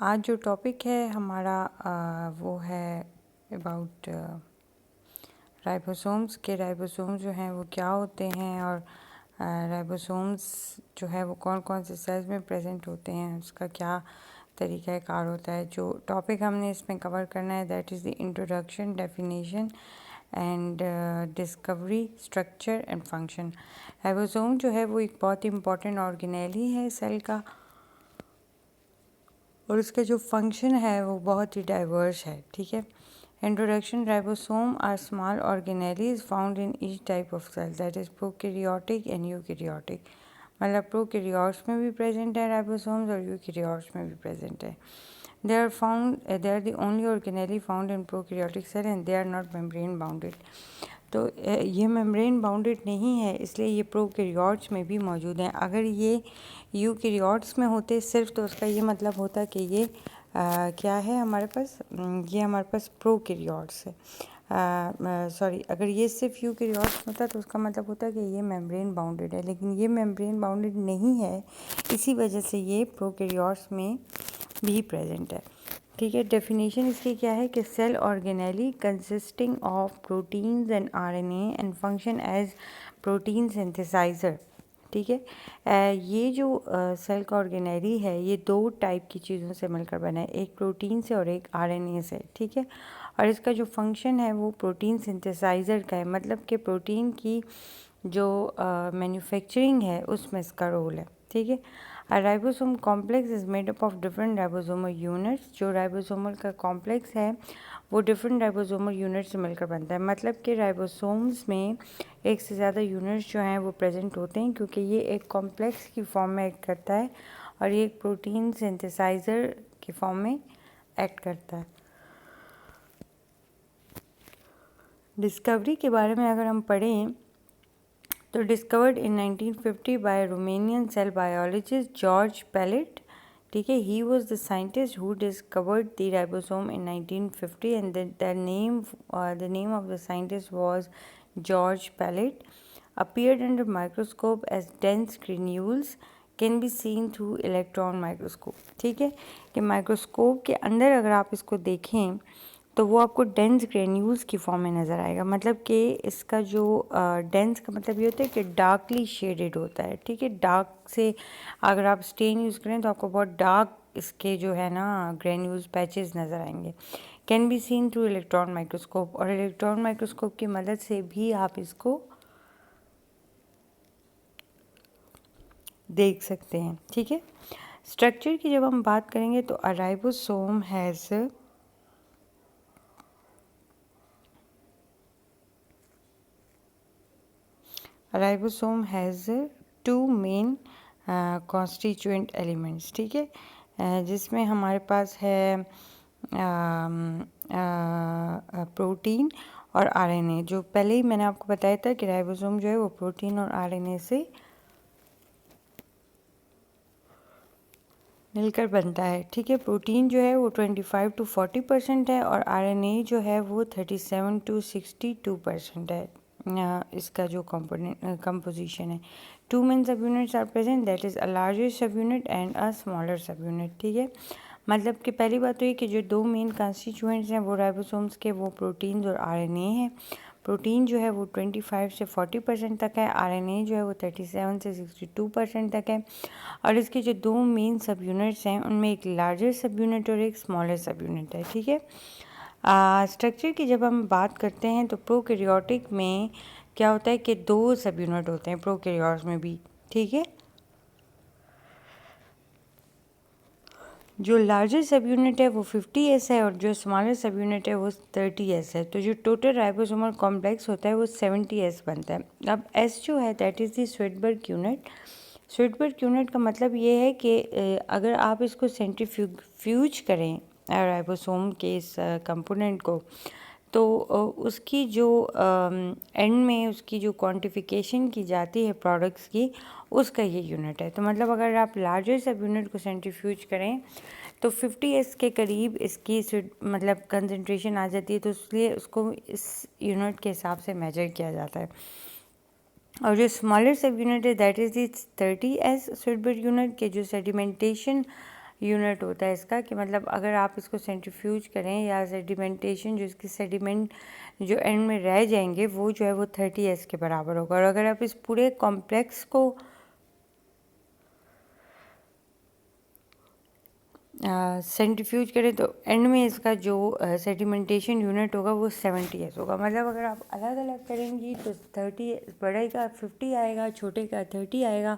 आज जो टॉपिक है हमारा वो है अबाउट राइबोसोम्स के राइबोसोम्स जो हैं वो क्या होते हैं और राइबोसोम्स जो है वो कौन कौन से सेल्स में प्रेजेंट होते हैं, उसका क्या तरीक़ा कार होता है। जो टॉपिक हमने इसमें कवर करना है that is the introduction, definition and discovery, structure and function. Ribosome जो है वो एक बहुत इंपॉर्टेंट ऑर्गेनेल है सेल का, और उसका जो फंक्शन है वो बहुत ही डाइवर्स है। ठीक है। Introduction. Ribosomes are small organelles found in each type of cell that is prokaryotic and eukaryotic. मतलब प्रोकैरियोट्स में भी प्रेजेंट है राइबोसोम्स और यूकैरियोट्स में भी प्रेजेंट है। They are the only organelle found in prokaryotic cell and they are not membrane bounded. तो ये मेम्ब्रेन बाउंडेड नहीं है, इसलिए ये प्रोकैरियोट्स में भी मौजूद हैं। अगर ये यूकैरियोट्स में होते सिर्फ तो उसका ये मतलब होता कि ये क्या है हमारे पास, ये हमारे पास प्रोकैरियोट्स है। सॉरी, अगर ये सिर्फ यूकैरियोट्स होता तो उसका मतलब होता कि ये मेम्ब्रेन बाउंडेड है, लेकिन ये मेम्ब्रेन बाउंडेड नहीं है, इसी वजह से ये प्रोकैरियोट्स में भी प्रेजेंट है। ठीक है। डेफिनेशन इसकी क्या है कि cell organelle consisting of proteins and RNA and function as protein synthesiser. ठीक है। ये जो सेल का ऑर्गेनेली है ये दो टाइप की चीज़ों से मिलकर बना है, एक प्रोटीन से और एक आरएनए से। ठीक है। और इसका जो फंक्शन है वो प्रोटीन सिंथेसाइजर का है, मतलब कि प्रोटीन की जो मैन्युफैक्चरिंग है उसमें इसका रोल है। ठीक है। Ribosome complex is made up of different ribosomal units. जो राइबोसोमल का कॉम्प्लेक्स है वो डिफरेंट राइबोसोमल यूनिट से मिलकर बनता है, मतलब कि राइबोसोम्स में एक से ज़्यादा यूनिट्स जो हैं वो प्रेजेंट होते हैं, क्योंकि ये एक कॉम्प्लेक्स की फॉर्म में एक्ट करता है और ये एक प्रोटीन सिंथेसाइजर की फॉर्म में एक्ट करता है। डिस्कवरी के बारे में अगर हम पढ़ें तो discovered in 1950 by Romanian cell biologist George Palade. ठीक है। He was the scientist who discovered the ribosome in 1950 and the name of the scientist was George Palade. appeared under microscope as dense granules can be seen through electron microscope। ठीक है कि microscope के अंदर अगर आप इसको देखें तो वो आपको डेंस ग्रेन्यूल्स की फॉर्म में नज़र आएगा, मतलब कि इसका जो डेंस का मतलब ये होता है कि डार्कली शेडेड होता है। ठीक है। डार्क से अगर आप स्टेन यूज़ करें तो आपको बहुत डार्क इसके जो है ना ग्रेन्यूल्स पैचेस नज़र आएंगे। Can be seen through electron microscope, और इलेक्ट्रॉन माइक्रोस्कोप की मदद से भी आप इसको देख सकते हैं। ठीक है। स्ट्रक्चर की जब हम बात करेंगे तो uh ribosome has two main constituent elements. ठीक है। जिसमें हमारे पास है प्रोटीन और आरएनए। जो पहले ही मैंने आपको बताया था कि राइबोसोम जो है वो प्रोटीन और आरएनए से मिलकर बनता है। ठीक है। प्रोटीन जो है वो 25 to 40% है और आरएनए जो है वो 37 to 62% है। इसका जो कंपोजिशन है, two main subunits are present, that is a larger subunit and a smaller subunit. ठीक है। मतलब कि पहली बात तो ये कि जो दो मेन कॉन्स्टिट्यूएंट्स हैं वो राइबोसोम्स के वो प्रोटीन्स और आरएनए हैं। प्रोटीन जो है वो 25 से 40% तक है, आरएनए जो है वो 37 से 62% तक है। और इसके जो दो मेन सब यूनिट्स हैं उनमें एक लार्जर सब यूनिट और एक स्मॉलर सब यूनिट है। ठीक है। स्ट्रक्चर की जब हम बात करते हैं तो प्रोकैरियोटिक में क्या होता है कि दो सब यूनिट होते हैं प्रोकैरियोट्स में भी। ठीक है। जो लार्जर सब यूनिट है वो 50S है और जो स्मॉलर सब यूनिट है वो 30S है। तो जो टोटल राइबोसोमल कॉम्प्लेक्स होता है वो 70S बनता है। अब S जो है that is the Svedberg unit. Svedberg unit का मतलब ये है कि अगर आप इसको सेंट्रीफ्यूज करें राइबोसोम के इस कंपोनेंट को, तो उसकी जो एंड में उसकी जो क्वांटिफिकेशन की जाती है प्रोडक्ट्स की, उसका ये यूनिट है। तो मतलब अगर आप लार्जर सब यूनिट को सेंट्रीफ्यूज करें तो 50S के करीब इसकी मतलब कंसंट्रेशन आ जाती है, तो इसलिए उसको इस यूनिट के हिसाब से मेजर किया जाता है। और जो स्मॉलर सब यूनिट है that is the 30S Svedberg unit के जो सेडिमेंटेशन यूनिट होता है इसका, कि मतलब अगर आप इसको सेंट्रीफ्यूज करें या सेडिमेंटेशन, जो इसकी सेडिमेंट जो एंड में रह जाएंगे वो जो है वो 30s के बराबर होगा। और अगर आप इस पूरे कॉम्प्लेक्स को सेंट्रीफ्यूज करें तो एंड में इसका जो सेडिमेंटेशन यूनिट होगा वो 70s होगा। मतलब अगर आप अलग अलग करेंगी तो 30 बड़े का 50 आएगा, छोटे का 30 आएगा,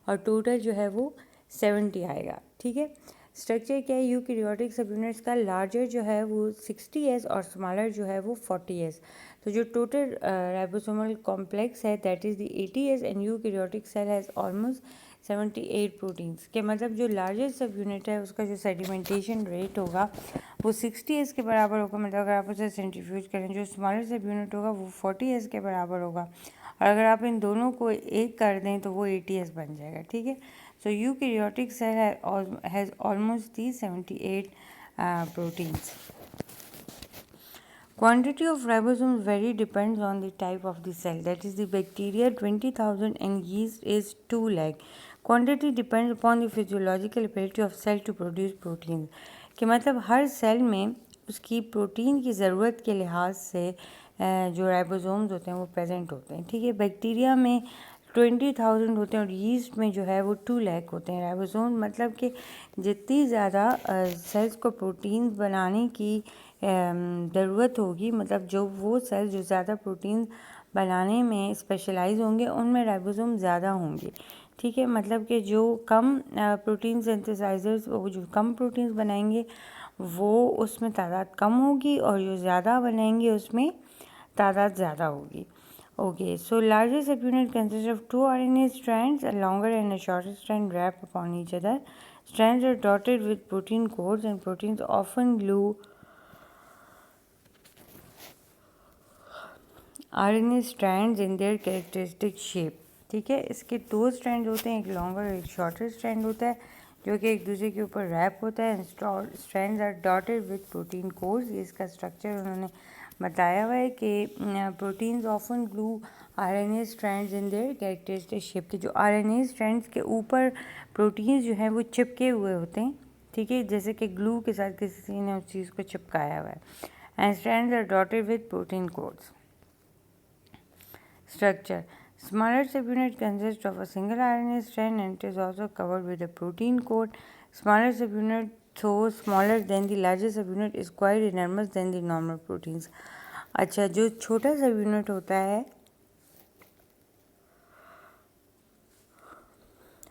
और टोटल जो है वो 70 आएगा। ठीक है, स्ट्रक्चर क्या है यूकैरियोटिक सब यूनिट्स का? लार्जर जो है वो 60s और स्मॉलर जो है वो 40s। तो जो टोटल राइबोसोमल कॉम्प्लेक्स है that is the 80s and eukaryotic cell has almost 78 proteins के। मतलब जो लार्जेस्ट सब यूनिट है उसका जो सेडिमेंटेशन रेट होगा वो 60s के बराबर होगा। मतलब अगर आप उसे सेंट्रीफ्यूज करें, जो स्मॉलर सब यूनिट होगा वो 40s के बराबर होगा, और अगर आप इन दोनों को एक कर दें तो वो 80s बन जाएगा। ठीक है, so eukaryotic cell has almost the 78 proteins. Quantity of ribosomes vary depends on the type of the cell. That is, the bacteria 20,000 and yeast is 2 lakh. Quantity depends upon the physiological ability of cell to produce protein. कि मतलब हर cell में उसकी protein की ज़रूरत के लिहाज से जो राइबोसोम्स होते हैं वो प्रेजेंट होते हैं। ठीक है, बैक्टीरिया में 20,000 होते हैं और यीस्ट में जो है वो 2 लाख होते हैं राइबोसोम। मतलब कि जितनी ज़्यादा सेल्स को प्रोटीन बनाने की ज़रूरत होगी, मतलब जो वो सेल्स जो ज़्यादा प्रोटीन बनाने में स्पेशलाइज होंगे उनमें राइबोसोम ज़्यादा होंगे। ठीक है, मतलब कि जो कम प्रोटीन सिंथेसाइजर्स वो जो कम प्रोटीन्स बनाएंगे वो उसमें तादाद कम होगी, और जो ज़्यादा बनाएंगे उसमें तादाद ज़्यादा होगी। Okay, so larger subunit consists of 2 RNA strands, a longer and a shorter strand wrap upon each other. Strands are dotted with protein codes and proteins often glue RNA strands in their characteristic shape. ठीक है, इसके 2 strand होते हैं, एक longer और एक shorter strand होता है जो कि एक दूसरे के ऊपर रैप होता है। Strands are dotted with protein codes. ये इसका स्ट्रक्चर उन्होंने बताया हुआ है कि proteins often glue RNA strands in their characteristic shape. के जो आरएनए स्ट्रैंड्स के ऊपर प्रोटीन्स जो हैं वो चिपके हुए होते हैं। ठीक है, जैसे कि ग्लू के साथ किसी ने उस चीज़ को चिपकाया हुआ है। And strands are dotted with protein codes. Structure. Smaller subunit consists of a single RNA strand and it is also covered with a protein coat. Smaller subunit, though smaller than the larger subunit, is quite enormous than the normal proteins. अच्छा, जो छोटा subunit होता है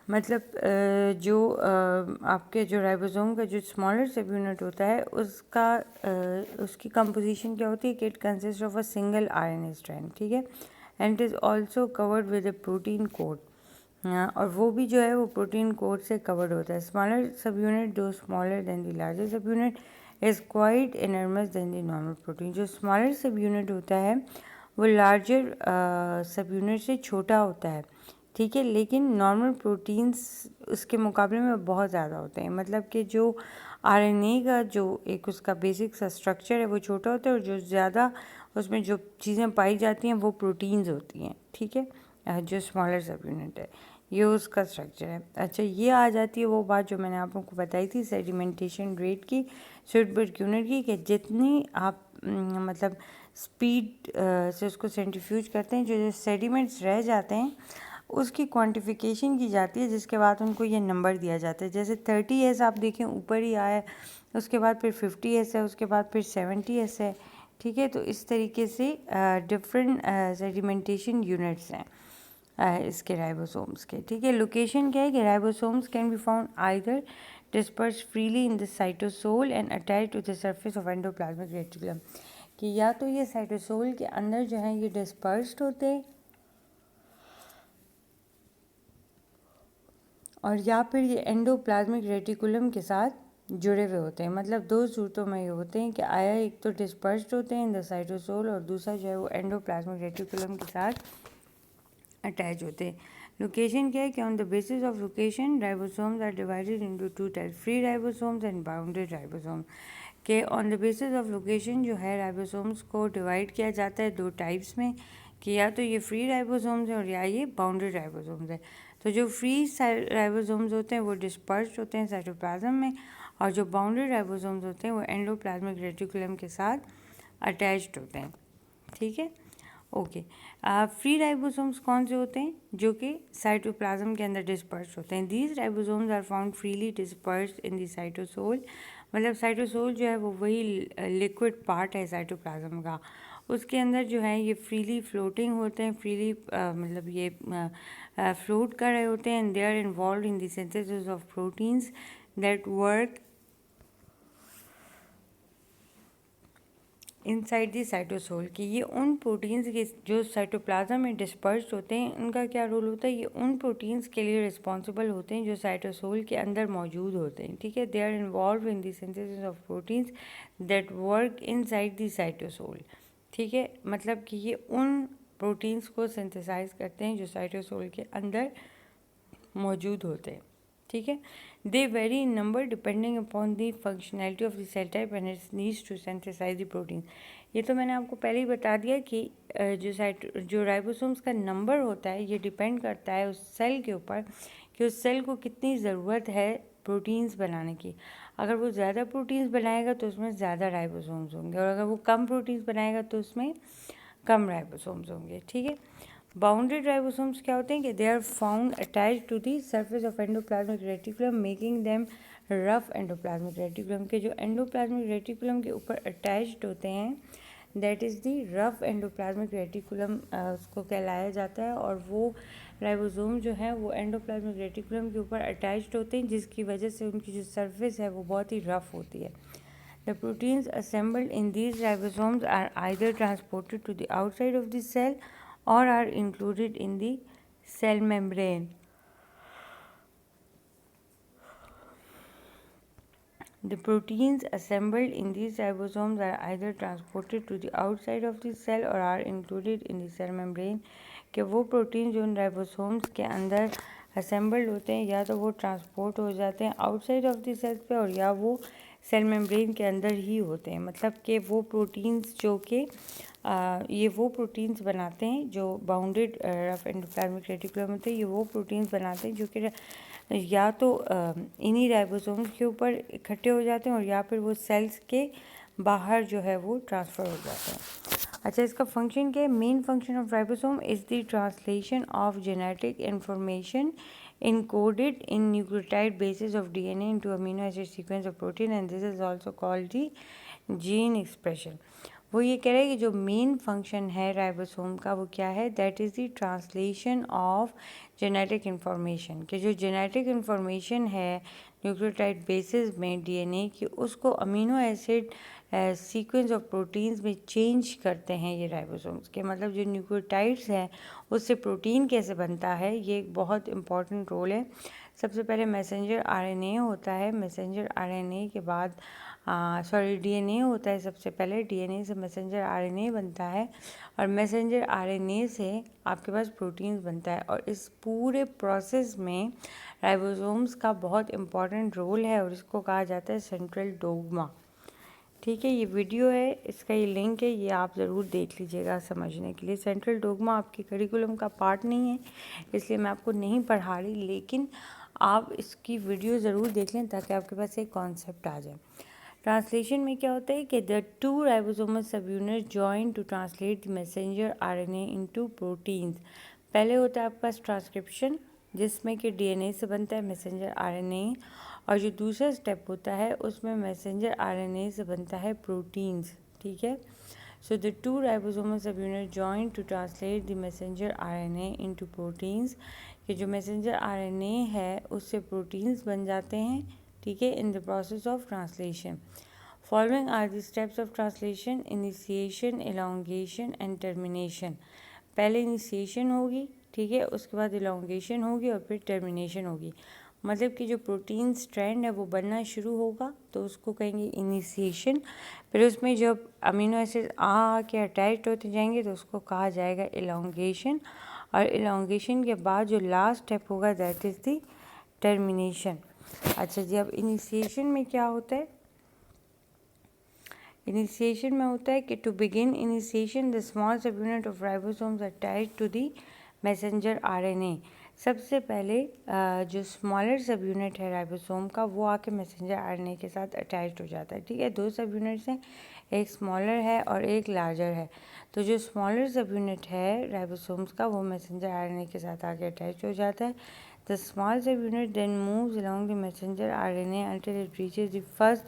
मतलब जो आपके जो ribosome का जो स्मॉलर सब यूनिट होता है उसका उसकी कंपोजिशन क्या होती है कि it consist of a single RNA strand. ठीक है, and it is also covered with A protein code, और वो भी जो है वो प्रोटीन कोड से कवर्ड होता है। स्मॉलर सब यूनिट दो smaller than the larger subunit is quite enormous than the normal protein. जो स्मॉलर सब यूनिट होता है वो लार्जर सब यूनिट से छोटा होता है। ठीक है, लेकिन नॉर्मल प्रोटीन्स उसके मुकाबले में बहुत ज़्यादा होते हैं। मतलब कि जो आरएनए का जो एक उसका बेसिक सा स्ट्रक्चर है वो छोटा होता है, और जो ज़्यादा उसमें जो चीज़ें पाई जाती हैं वो प्रोटीन्स होती हैं। ठीक है, जो स्मॉलर सब यूनिट है ये उसका स्ट्रक्चर है। अच्छा, ये आ जाती है वो बात जो मैंने आप लोगों को बताई थी सेडिमेंटेशन रेट की, सुटबर्ग यूनिट की, कि जितनी आप मतलब स्पीड से उसको सेंट्रीफ्यूज करते हैं, जो सेडिमेंट्स रह जाते हैं उसकी क्वांटिफिकेशन की जाती है, जिसके बाद उनको ये नंबर दिया जाता है। जैसे 30s आप देखें ऊपर ही आया है, उसके बाद फिर 50s है, उसके बाद फिर 70s है। ठीक है, तो इस तरीके से डिफरेंट सेडिमेंटेशन यूनिट्स हैं इसके राइबोसोम्स के। ठीक है, लोकेशन क्या है कि ribosomes can be found either disperse freely in the cytosol and attach to the surface of endoplasmic reticulum, कि या तो ये साइटोसोल के अंदर जो है ये डिस्पर्स्ड होते हैं और या फिर ये एंडोप्लाज्मिक रेटिकुलम के साथ जुड़े हुए होते हैं। मतलब दो सूरतों में ये होते हैं कि आया एक तो डिस्पर्स्ड होते हैं इन द साइटोसोल और दूसरा जो है वो एंडोप्लाज्मिक रेटिकुलम के साथ अटैच होते हैं। लोकेशन क्या है कि on the basis of location ribosomes are divided into 2 types, free ribosomes and bounded ribosome. के on the basis of location जो है राइबोसोम्स को डिवाइड किया जाता है 2 टाइप्स में, कि या तो ये फ्री राइबोसोम्स है और या ये बाउंडेड राइबोसोम्स है। तो जो फ्री राइबोसोम्स होते हैं वो डिस्पर्स्ड होते हैं साइटोप्लाज्म में, और जो बाउंडेड राइबोसोम्स होते हैं वो एंडोप्लाज्मिक रेटिकुलम के साथ अटैच्ड होते हैं। ठीक है, ओके। फ्री राइबोसोम्स कौन से होते हैं? जो कि साइटोप्लाज्म के अंदर डिस्पर्स्ड होते हैं। These ribosomes are found freely dispersed in the cytosol. मतलब साइटोसोल जो है वो वही लिक्विड पार्ट है साइटोप्लाज्म का, उसके अंदर जो है ये फ्रीली फ्लोटिंग होते हैं, फ्रीली मतलब ये फ्लोट कर रहे होते हैं। And they are involve in the synthesis of proteins that work inside the cytosol. कि ये उन प्रोटीन्स के जो साइटोप्लाज्म में डिस्पर्स्ड होते हैं, उनका क्या रोल होता है? ये उन प्रोटीन्स के लिए रिस्पॉन्सिबल होते हैं जो साइटोसोल के अंदर मौजूद होते हैं। ठीक है, they are involve in the synthesis of proteins that work inside the cytosol. ठीक है, मतलब कि ये उन प्रोटीन्स को सिंथेसाइज करते हैं जो साइटोसोल के अंदर मौजूद होते हैं। ठीक है, they vary in number depending upon the functionality of the cell type and its needs to synthesize the protein. ये तो मैंने आपको पहले ही बता दिया कि जो राइबोसोम्स का नंबर होता है ये डिपेंड करता है उस सेल के ऊपर कि उस सेल को कितनी ज़रूरत है प्रोटीन्स बनाने की। अगर वो ज़्यादा प्रोटीन्स बनाएगा तो उसमें ज़्यादा राइबोसोम्स होंगे, और अगर वो कम प्रोटीन्स बनाएगा तो उसमें कम राइबोसोम्स होंगे। ठीक है, बाउंडेड राइबोसोम्स क्या होते हैं कि they are found attached to the surface of endoplasmic reticulum making them rough endoplasmic reticulum. के जो एंडोप्लाज्मिक रेटिकुलम के ऊपर अटैच्ड होते हैं that is the rough endoplasmic reticulum उसको कहलाया जाता है। और वो राइबोसोम जो है वो एंडोप्लाज्मिक रेटिकुलम के ऊपर अटैच्ड होते हैं, जिसकी वजह से उनकी जो सरफेस है वो बहुत ही रफ होती है। The proteins assembled in these ribosomes are either transported to the outside of the cell or are included in the cell membrane. The proteins assembled in these ribosomes are either transported to the outside of the cell or are included in the cell membrane. कि वो protein जो उन ribosomes के अंदर assembled होते हैं या तो वो ट्रांसपोर्ट हो जाते हैं आउटसाइड ऑफ द सेल्स पे, और या वो सेल मेम्ब्रेन के अंदर ही होते हैं। मतलब कि वो प्रोटीन्स जो कि ये वो प्रोटीन्स बनाते हैं जो बाउंडेड रफ एंडोप्लाज्मिक रेटिकुलम होते हैं, ये वो प्रोटीन्स बनाते हैं जो कि या तो इन्हीं राइबोसोम्स के ऊपर इकट्ठे हो जाते हैं और या फिर वो सेल्स के बाहर जो है वो ट्रांसफ़र हो जाते हैं। अच्छा, इसका फंक्शन क्या है? Main function of ribosome is the translation of genetic information encoded in nucleotide bases of DNA into amino acid sequence of protein, and this is also called the gene expression. वो ये कह रहे हैं कि जो main function है ribosome का वो क्या है? That is the translation of genetic information. कि जो जेनेटिक इंफॉर्मेशन है न्यूक्लियोटाइड बेसिस में डीएनए की, उसको amino acid sequence of proteins में चेंज करते हैं ये राइबोसोम्स के। मतलब जो न्यूक्लियोटाइड्स हैं उससे प्रोटीन कैसे बनता है, ये एक बहुत इंपॉर्टेंट रोल है। सबसे पहले मैसेंजर आरएनए होता है, मैसेंजर आरएनए के बाद डीएनए होता है। सबसे पहले डीएनए से मैसेंजर आरएनए बनता है, और मैसेंजर आरएनए से आपके पास प्रोटीन्स बनता है। और इस पूरे प्रोसेस में राइबोसोम्स का बहुत इंपॉर्टेंट रोल है, और इसको कहा जाता है सेंट्रल डोग्मा। ठीक है, ये वीडियो है, इसका ये लिंक है, ये आप ज़रूर देख लीजिएगा समझने के लिए। सेंट्रल डोग्मा आपके करिकुलम का पार्ट नहीं है, इसलिए मैं आपको नहीं पढ़ा रही, लेकिन आप इसकी वीडियो ज़रूर देख लें ताकि आपके पास एक कॉन्सेप्ट आ जाए। ट्रांसलेशन में क्या होता है कि the two ribosomal subunit join to translate the messenger RNA into proteins. पहले होता है आपके पास ट्रांसक्रिप्शन, जिसमें कि डीएनए से बनता है मैसेंजर आरएनए, और जो दूसरा स्टेप होता है उसमें मैसेंजर आरएनए से बनता है प्रोटीन्स। ठीक है, so the two ribosomal subunit join to translate the messenger RNA into proteins. कि जो मैसेंजर आरएनए है उससे प्रोटीन्स बन जाते हैं। ठीक है, in the process of translation following are the steps of translation: initiation, elongation and termination. पहले इनिशिएशन होगी, ठीक है, उसके बाद एलोंगेशन होगी और फिर टर्मिनेशन होगी। मतलब कि जो प्रोटीन स्ट्रैंड है वो बनना शुरू होगा तो उसको कहेंगे इनिशिएशन। फिर उसमें जब अमीनो एसिड के अटैच होते जाएंगे तो उसको कहा जाएगा एलोंगेशन। और एलोंगेशन के बाद जो लास्ट स्टेप होगा दैट इज़ द टर्मिनेशन। अच्छा जी, अब इनिशिएशन में क्या होता है? इनिशिएशन में होता है कि to begin initiation the small subunit of ribosomes attach to the messenger RNA. सबसे पहले जो स्मॉलर सब यूनिट है राइबोसोम का, वो आके मैसेंजर आरएनए के साथ अटैच्ड हो जाता है, ठीक है। दो सब यूनिट्स हैं, एक स्मॉलर है और एक लार्जर है। तो जो स्मॉलर सब यूनिट है राइबोसोम्स का, वो मैसेंजर आरएनए के साथ आके अटैच हो जाता है। The small subunit then moves along the messenger RNA until it reaches the first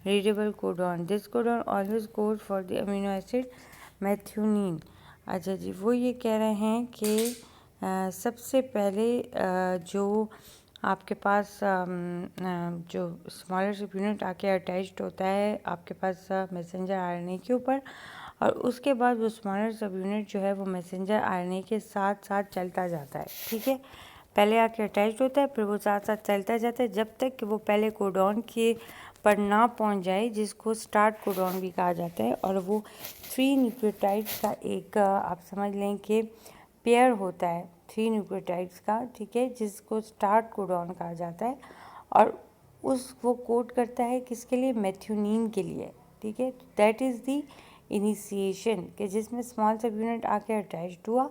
readable codon. This codon always codes for the amino acid मेथ्यूनिन। अच्छा जी, वो ये कह रहे हैं कि सबसे पहले जो आपके पास जो स्मॉलर सब यूनिट आके अटैच्ड होता है आपके पास मैसेंजर आरएनए के ऊपर, और उसके बाद वो स्मॉलर सब यूनिट जो है वो मैसेंजर आरएनए के साथ साथ चलता जाता है, ठीक है। पहले आके अटैच्ड होता है, फिर वो साथ साथ चलता जाता है जब तक कि वो पहले कोडॉन के पर ना पहुंच जाए, जिसको स्टार्ट कोडॉन भी कहा जाता है। और वो 3 न्यूक्लियोटाइड्स का एक आप समझ लें कि पेयर होता है 3 न्यूक्लियोटाइड्स का, ठीक है, जिसको स्टार्ट कोडॉन कहा जाता है। और वो कोड करता है किसके लिए? मेथ्यूनिन के लिए, ठीक है। दैट इज़ द इनिशिएशन, कि जिसमें स्मॉल सब यूनिट आके अटैच्ड हुआ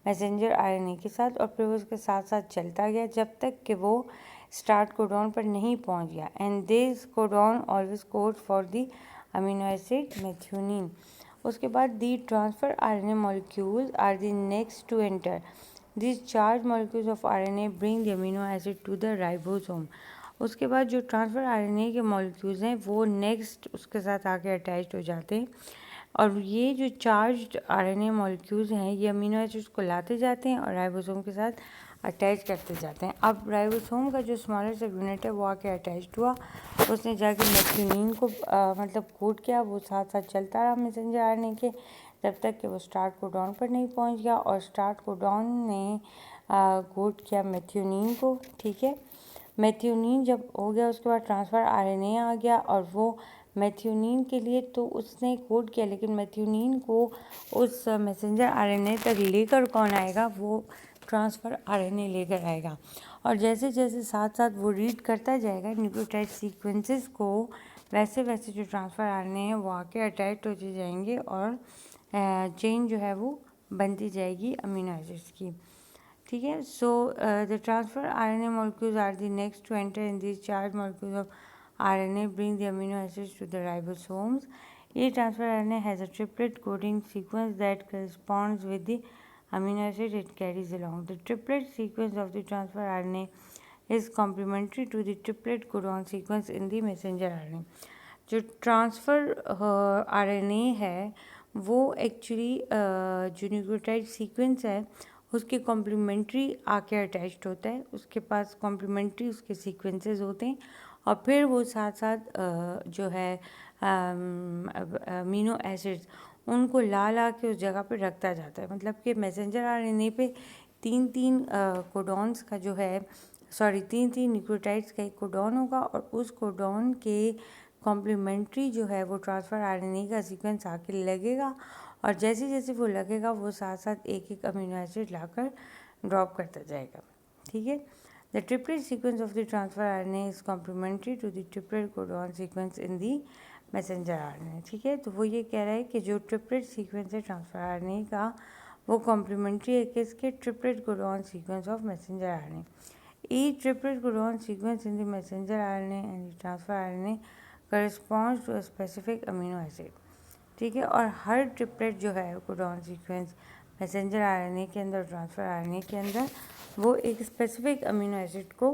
मैसेंजर आरएनए के साथ, और फिर उसके साथ साथ चलता गया जब तक कि वो स्टार्ट कोडॉन पर नहीं पहुंच गया। And this codon always code for the amino acid methionine. उसके बाद the transfer RNA molecules are the next to enter. This charge molecules of RNA bring the amino acid to the ribosome. उसके बाद जो transfer RNA के molecules हैं वो next उसके साथ आके अटैच्ड हो जाते हैं, और ये जो चार्ज्ड आरएनए मॉलिक्यूल्स हैं ये अमीनो एसिड्स को लाते जाते हैं और राइबोसोम के साथ अटैच करते जाते हैं। अब राइबोसोम का जो स्मॉलर सब यूनिट है वो आके अटैच्ड हुआ, उसने जाके मेथ्यूनिन को मतलब कोड किया, वो साथ साथ चलता रहा मैसेंजर आरएनए के जब तक कि वो स्टार्ट कोडॉन पर नहीं पहुंच गया, और स्टार्ट कोडॉन ने कोड किया मेथ्यूनिन को, ठीक है। मेथ्यूनिन जब हो गया उसके बाद ट्रांसफ़र आरएनए आ गया, और वो मेथ्यूनिन के लिए तो उसने कोड किया, लेकिन मेथ्यूनिन को उस मैसेंजर आरएनए तक लेकर कौन आएगा? वो ट्रांसफ़र आरएनए लेकर आएगा। और जैसे जैसे साथ साथ वो रीड करता जाएगा न्यूक्लियोटाइड सीक्वेंसेस को, वैसे वैसे जो ट्रांसफ़र आरएनए है वो आके अटैच होते जाएंगे, और चेन जो है वो बनती जाएगी अमीनो एसिड्स की, ठीक है। So the transfer RNA molecules are the next to enter in this charge molecules of RNA bring the amino acids to the ribosomes. ये transfer RNA has a triplet coding sequence that corresponds with the amino acid it carries along. The triplet sequence of the transfer RNA is complementary to the triplet codon sequence in the messenger RNA. जो transfer RNA है वो actually जो nucleotide sequence है उसके complementary आके attached होता है, उसके पास कॉम्प्लीमेंट्री उसके सीक्वेंसेस होते हैं, और फिर वो साथ साथ जो है अमीनो एसिड्स उनको ला के उस जगह पे रखता जाता है। मतलब कि मैसेंजर आरएनए पे 3-3 कोडॉन्स का जो है, सॉरी 3-3 न्यूक्लियोटाइड्स का एक कोडॉन होगा, और उस कोडॉन के कॉम्प्लीमेंट्री जो है वो ट्रांसफ़र आरएनए का सीक्वेंस आके लगेगा, और जैसे जैसे वो लगेगा वो साथ साथ एक एक अमीनो एसिड लाकर ड्रॉप करता जाएगा, ठीक है। The triplet sequence of the transfer RNA is complementary to the triplet codon sequence in the messenger RNA, ठीक है। तो वो ये कह रहा है कि जो ट्रिपलेट सीक्वेंस है ट्रांसफर आरएनए का वो कॉम्प्लीमेंट्री है किसके? Triplet codon sequence of messenger RNA. Each triplet codon sequence in the messenger RNA and the transfer RNA corresponds to a specific amino acid, ठीक है। और हर ट्रिपलेट जो है कोडॉन सीक्वेंस मैसेंजर आरएनए के अंदर, ट्रांसफ़र आरएनए के अंदर, वो एक स्पेसिफिक अमीनो एसिड को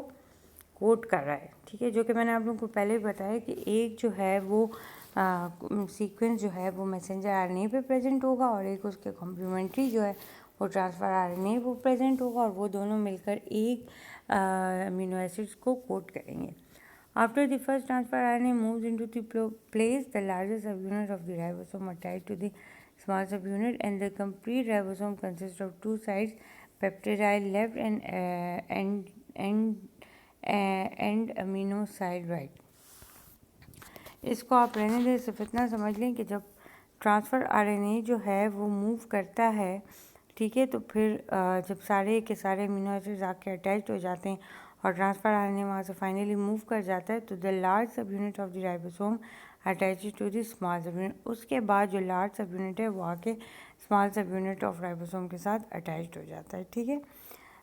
कोड कर रहा है, ठीक है। जो कि मैंने आप लोगों को पहले ही बताया कि एक जो है वो सीक्वेंस जो है वो मैसेंजर आरएनए पे प्रेजेंट होगा, और एक उसके कॉम्प्लीमेंट्री जो है वो ट्रांसफ़र आरएनए वो प्रेजेंट होगा, और वो दोनों मिलकर एक अमीनो एसिड्स को कोड करेंगे। After the first transfer RNA moves into the place, the larger subunit of the ribosome attached to the small subunit, and the complete ribosome consists of two sides, peptidile left and amino side right. इसको आप रहने दें, सिर्फ इतना समझ लें कि जब ट्रांसफ़र आरएनए जो है वो मूव करता है, ठीक है, तो फिर जब सारे के सारे अमीनो एसिड्स आके अटैच हो जाते हैं और ट्रांसफ़र आरएनए वहाँ से फाइनली मूव कर जाता है, तो the large subunit of the ribosome attach to the small subunit. उसके बाद जो लार्ज सब यूनिट है वो आके small subunit of ribosome के साथ अटैच्ड हो जाता है, ठीक है।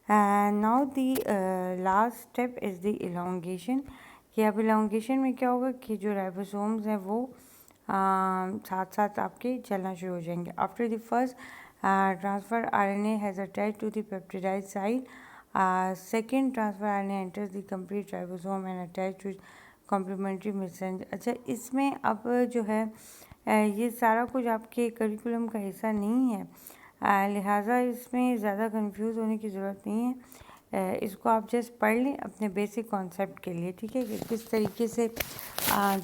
And now the last step is the elongation, कि अब इलोंगेशन में क्या होगा कि जो राइबोसोम्स हैं वो साथ साथ आपके चलना शुरू हो जाएंगे. After the first transfer RNA has attached to the peptidyl site, second transfer RNA enters the complete ribosome and attach to complementary messenger. अच्छा, इसमें अब जो है ये सारा कुछ आपके करिकुलम का हिस्सा नहीं है, लिहाजा इसमें ज़्यादा कंफ्यूज होने की ज़रूरत नहीं है. इसको आप जस्ट पढ़ लें अपने बेसिक कॉन्सेप्ट के लिए, ठीक है, कि किस तरीके से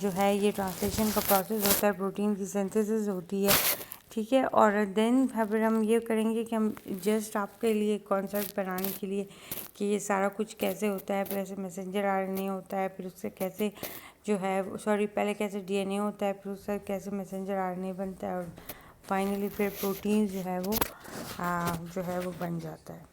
जो है ये ट्रांसलेशन का प्रोसेस होता है, प्रोटीन की सिंथेसिस होती है, ठीक है. और देन फिर हम ये करेंगे कि हम जस्ट आपके लिए कॉन्सेप्ट बनाने के लिए कि ये सारा कुछ कैसे होता है, फिर ऐसे मैसेंजर RNA होता है, फिर उससे कैसे जो है पहले कैसे DNA होता है, फिर उससे कैसे मैसेंजर RNA बनता है, और फाइनली फिर प्रोटीन जो है वो बन जाता है.